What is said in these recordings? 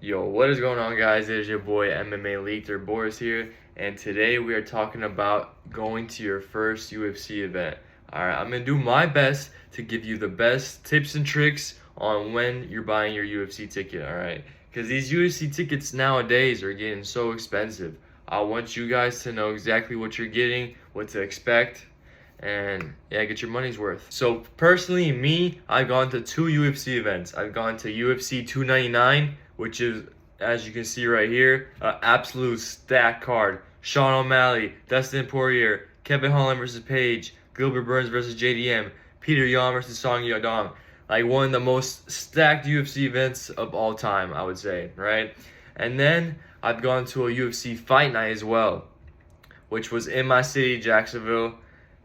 Yo, what is going on, guys? It is your boy MMA Leaker Boris here, and today we are talking about going to your first UFC event. Alright, I'm gonna do my best to give you the best tips and tricks on when you're buying your UFC ticket, alright? Because these UFC tickets nowadays are getting so expensive. I want you guys to know exactly what you're getting, what to expect, and yeah, get your money's worth. So personally, I've gone to two UFC events. I've gone to UFC 299, which is, as you can see right here, an absolute stacked card. Sean O'Malley, Dustin Poirier, Kevin Holland versus Page, Gilbert Burns versus JDM, Peter Yan versus Song Yadong. Like one of the most stacked UFC events of all time, I would say, right? And then I've gone to a UFC fight night as well, which was in my city, Jacksonville.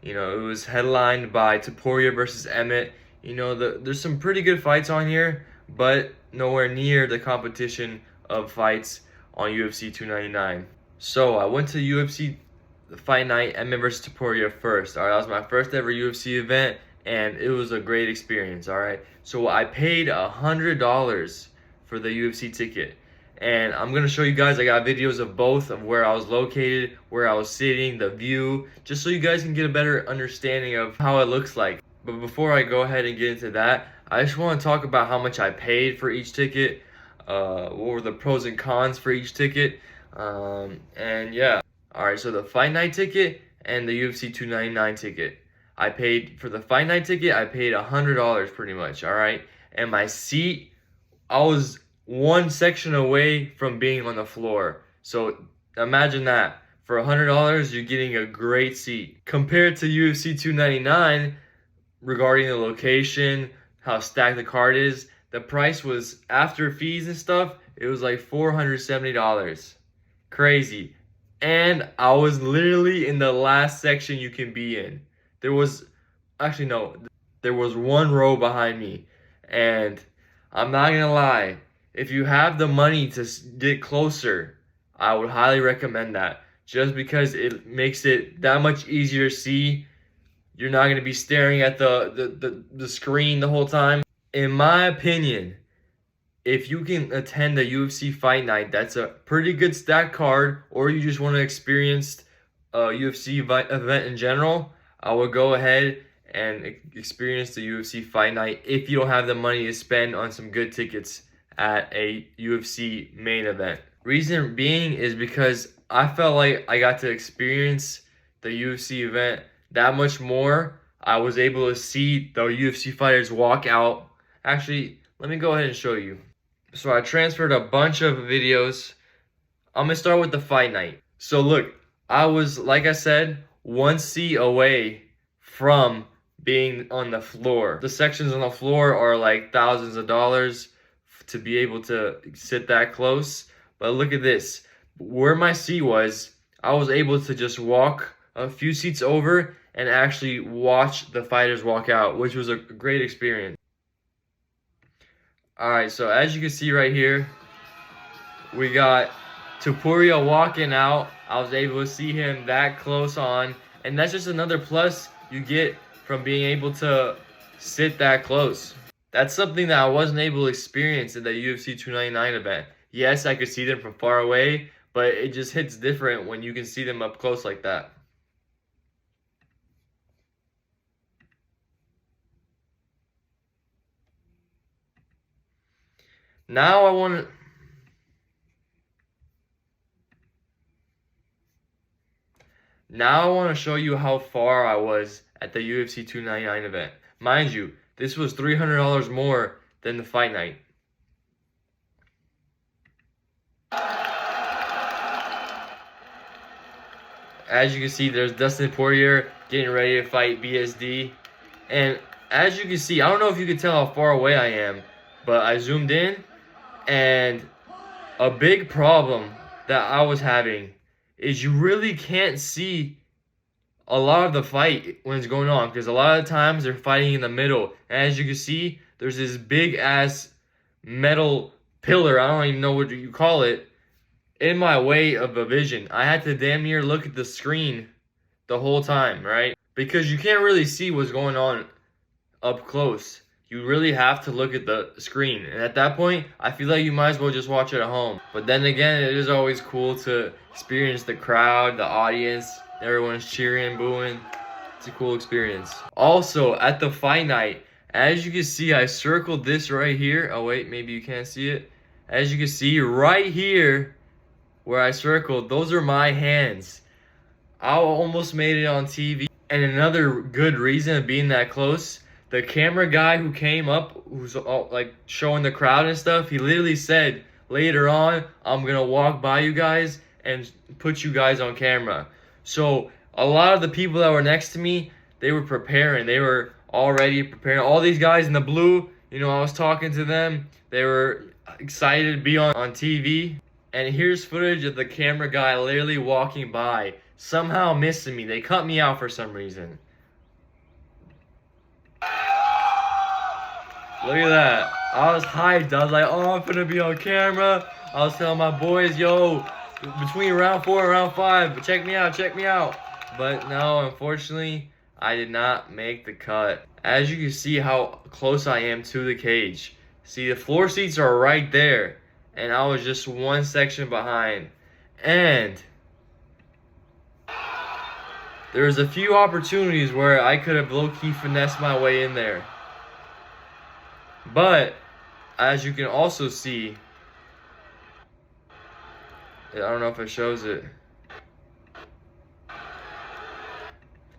You know, it was headlined by Topuria versus Emmett. You know, there's some pretty good fights on here, but nowhere near the competition of fights on UFC 299. So I went to UFC fight night, Emmett versus Topuria first. All right, that was my first ever UFC event, and it was a great experience. All right, so I paid $100 for the UFC ticket. And I'm going to show you guys, I got videos of both, of where I was located, where I was sitting, the view, just so you guys can get a better understanding of how it looks like. But before I go ahead and get into that, I just want to talk about how much I paid for each ticket, what were the pros and cons for each ticket, and yeah. Alright, so the fight night ticket and the UFC 299 ticket. For the fight night ticket, I paid $100 pretty much, alright? And my seat, I was one section away from being on the floor. So imagine that. For $100, you're getting a great seat. Compared to UFC 299, regarding the location, how stacked the card is, the price was, after fees and stuff, it was like $470. Crazy. And I was literally in the last section you can be in. There was one row behind me. And I'm not gonna lie, if you have the money to get closer, I would highly recommend that. Just because it makes it that much easier to see. You're not going to be staring at the screen the whole time. In my opinion, if you can attend a UFC fight night, that's a pretty good stack card, or you just want to experience a UFC event in general, I would go ahead and experience the UFC fight night if you don't have the money to spend on some good tickets at a UFC main event. Reason being is because I felt like I got to experience the UFC event that much more. I was able to see the UFC fighters walk out. Actually, let me go ahead and show you. So I transferred a bunch of videos. I'm going to start with the fight night. So look, I was, like I said, one seat away from being on the floor. The sections on the floor are like thousands of dollars to be able to sit that close. But look at this. Where my seat was, I was able to just walk a few seats over and actually watch the fighters walk out, which was a great experience. Alright, so as you can see right here, we got Topuria walking out. I was able to see him that close on, and that's just another plus you get from being able to sit that close. That's something that I wasn't able to experience in the UFC 299 event. Yes, I could see them from far away, but it just hits different when you can see them up close like that. Now I want to show you how far I was at the UFC 299 event. Mind you, this was $300 more than the fight night. As you can see, there's Dustin Poirier getting ready to fight BSD. And as you can see, I don't know if you can tell how far away I am, but I zoomed in, and a big problem that I was having is you really can't see a lot of the fight when it's going on, because a lot of the times they're fighting in the middle. And as you can see, there's this big ass metal pillar, I don't even know what you call it, in my way of a vision. I had to damn near look at the screen the whole time, right? Because you can't really see what's going on up close. you really have to look at the screen. And at that point, I feel like you might as well just watch it at home. But then again, it is always cool to experience the crowd, the audience, everyone's cheering, booing. It's a cool experience. Also, at the fight night, as you can see, I circled this right here. Oh wait, maybe you can't see it. As you can see right here, where I circled, those are my hands. I almost made it on TV. And another good reason of being that close, the camera guy who came up, who's like showing the crowd and stuff, he literally said, later on, I'm gonna walk by you guys and put you guys on camera. So a lot of the people that were next to me, they were preparing. They were already preparing. All these guys in the blue, you know, I was talking to them. They were excited to be on TV. And here's footage of the camera guy literally walking by, somehow missing me. They cut me out for some reason. Look at that. I was hyped. I was like, oh, I'm gonna be on camera. I was telling my boys, yo, between round 4 and round 5, check me out, check me out. But no, unfortunately, I did not make the cut. As you can see how close I am to the cage. See, the floor seats are right there. And I was just one section behind. And there was a few opportunities where I could have low-key finessed my way in there. But, as you can also see, I don't know if it shows it.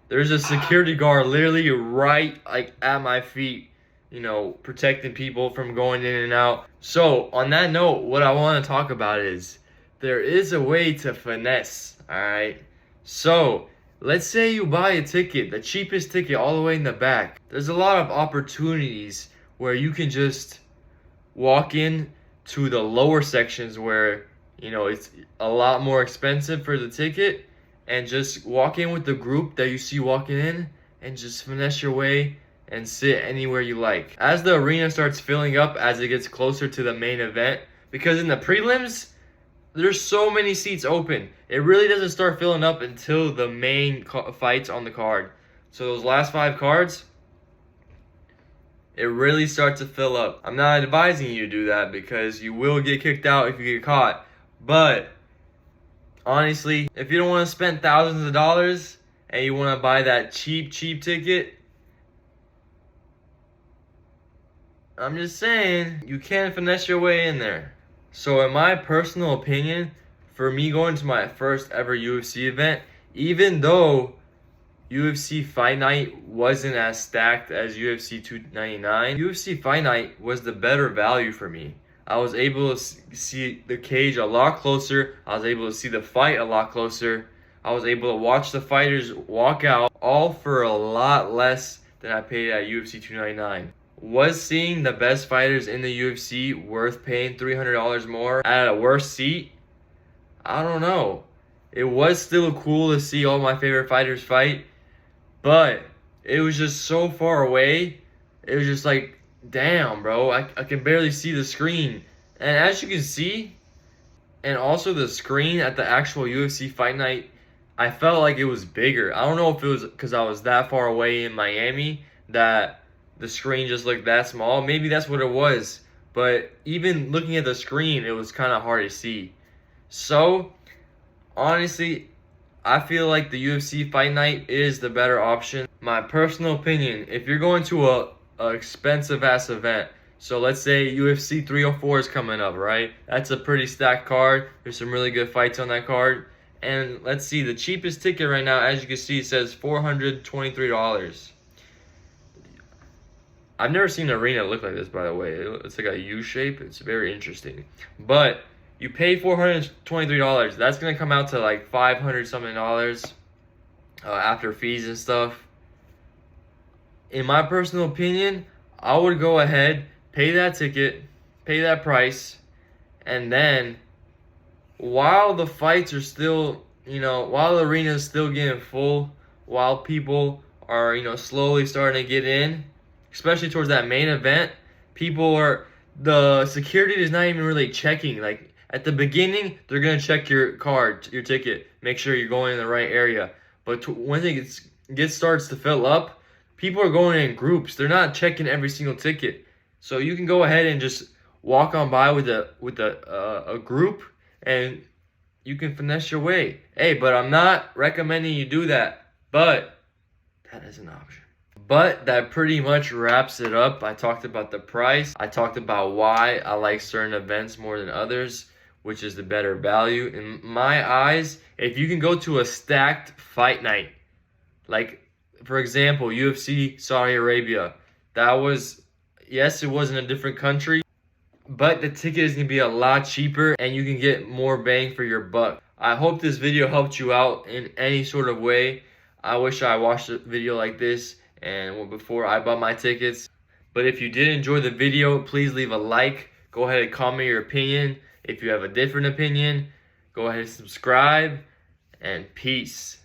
There's a security guard literally right like at my feet, you know, protecting people from going in and out. So, on that note, what I want to talk about is there is a way to finesse, alright? So, let's say you buy a ticket, the cheapest ticket all the way in the back. There's a lot of opportunities where you can just walk in to the lower sections where, you know, it's a lot more expensive for the ticket, and just walk in with the group that you see walking in and just finesse your way and sit anywhere you like. As the arena starts filling up as it gets closer to the main event, because in the prelims, there's so many seats open. It really doesn't start filling up until the main fights on the card. So those last 5 cards, it really starts to fill up. I'm not advising you to do that because you will get kicked out if you get caught. But honestly, if you don't want to spend thousands of dollars and you want to buy that cheap ticket, I'm just saying, you can finesse your way in there. So in my personal opinion, for me going to my first ever UFC event, even though UFC Fight Night wasn't as stacked as UFC 299, UFC Fight Night was the better value for me. I was able to see the cage a lot closer. I was able to see the fight a lot closer. I was able to watch the fighters walk out, all for a lot less than I paid at UFC 299. Was seeing the best fighters in the UFC worth paying $300 more at a worse seat? I don't know. It was still cool to see all my favorite fighters fight, but it was just so far away. It was just like, damn, bro, I can barely see the screen. And as you can see, and also the screen at the actual UFC Fight Night, I felt like it was bigger. I don't know if it was because I was that far away in Miami that the screen just looked that small. Maybe that's what it was. But even looking at the screen, it was kind of hard to see. So, honestly, I feel like the UFC Fight Night is the better option. My personal opinion, if you're going to a expensive ass event, so let's say UFC 304 is coming up, right? That's a pretty stacked card. There's some really good fights on that card. And let's see, the cheapest ticket right now, as you can see, says $423. I've never seen an arena look like this, by the way. It's like a U shape. It's very interesting. But you pay $423. That's gonna come out to like $500 something after fees and stuff. In my personal opinion, I would go ahead, pay that ticket, pay that price, and then while the fights are still, you know, while the arena is still getting full, while people are, you know, slowly starting to get in, especially towards that main event, the security is not even really checking. Like, at the beginning, they're going to check your card, your ticket, make sure you're going in the right area. But when it starts to fill up, people are going in groups. They're not checking every single ticket. So you can go ahead and just walk on by with a group, and you can finesse your way. Hey, but I'm not recommending you do that. But that is an option. But that pretty much wraps it up. I talked about the price. I talked about why I like certain events more than others, which is the better value. In my eyes, if you can go to a stacked fight night, like for example, UFC Saudi Arabia, that was, yes, it was in a different country, but the ticket is going to be a lot cheaper and you can get more bang for your buck. I hope this video helped you out in any sort of way. I wish I watched a video like this and before I bought my tickets. But if you did enjoy the video, please leave a like. Go ahead and comment your opinion. If you have a different opinion, go ahead and subscribe. And peace.